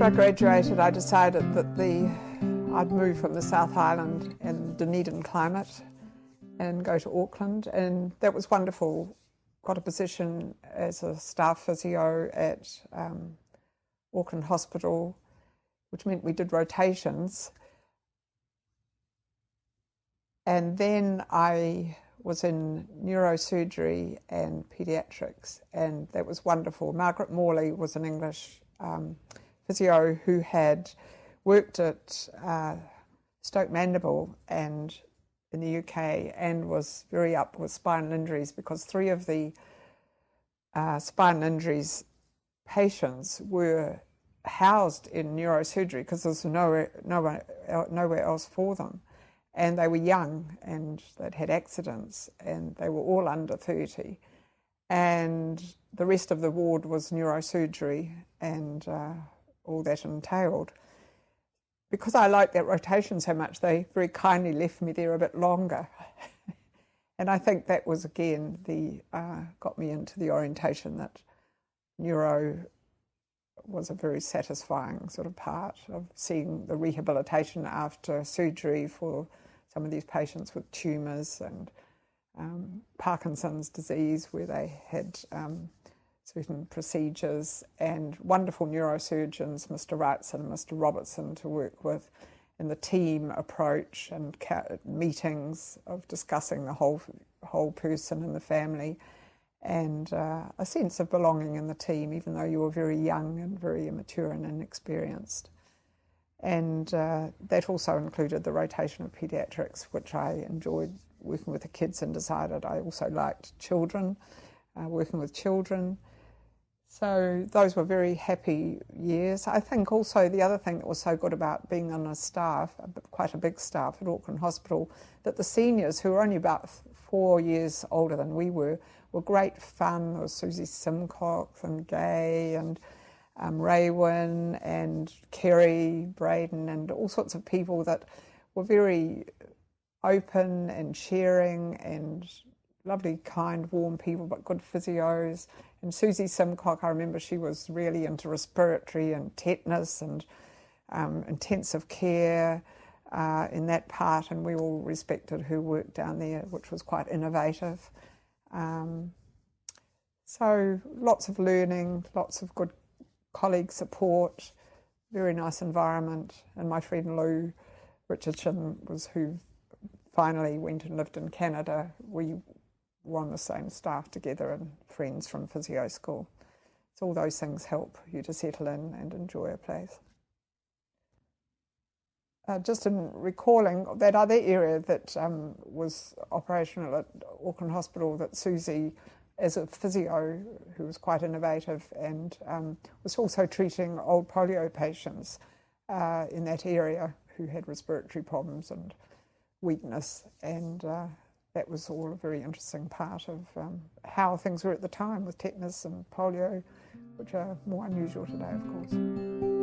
I graduated, I decided that I'd move from the South Island and Dunedin climate and go to Auckland, and that was wonderful. Got a position as a staff physio at Auckland Hospital, which meant we did rotations. And then I was in neurosurgery and paediatrics, and that was wonderful. Margaret Morley was an English physio who had worked at Stoke Mandeville and in the UK, and was very up with spinal injuries, because 3 of the spinal injuries patients were housed in neurosurgery because there was nowhere else for them. And they were young and they'd had accidents, and they were all under 30. And the rest of the ward was neurosurgery and all that entailed. Because I liked that rotation so much, they very kindly left me there a bit longer. And I think that was, again, got me into the orientation that neuro was a very satisfying sort of part of seeing the rehabilitation after surgery for some of these patients with tumours and Parkinson's disease, where they had certain procedures, and wonderful neurosurgeons, Mr. Wrightson and Mr. Robertson, to work with, and the team approach and meetings of discussing the whole person and the family, and a sense of belonging in the team, even though you were very young and very immature and inexperienced. And that also included the rotation of paediatrics, which I enjoyed working with the kids, and decided I also liked children, working with children. So those were very happy years. I think also the other thing that was so good about being on a staff, quite a big staff at Auckland Hospital, that the seniors, who were only about 4 years older than we were great fun. There was Susie Simcox and Gay and Raywin and Kerry Braden and all sorts of people that were very open and sharing and lovely, kind, warm people, but good physios. And Susie Simcock, I remember she was really into respiratory and tetanus and intensive care in that part, and we all respected her work down there, which was quite innovative. So lots of learning, lots of good colleague support, very nice environment. And my friend Lou Richardson was who finally went and lived in Canada. We were on the same staff together and friends from physio school. So all those things help you to settle in and enjoy a place. Just in recalling that other area that was operational at Auckland Hospital, that Susie, as a physio who was quite innovative and was also treating old polio patients in that area who had respiratory problems and weakness, and that was all a very interesting part of how things were at the time with tetanus and polio, which are more unusual today, of course.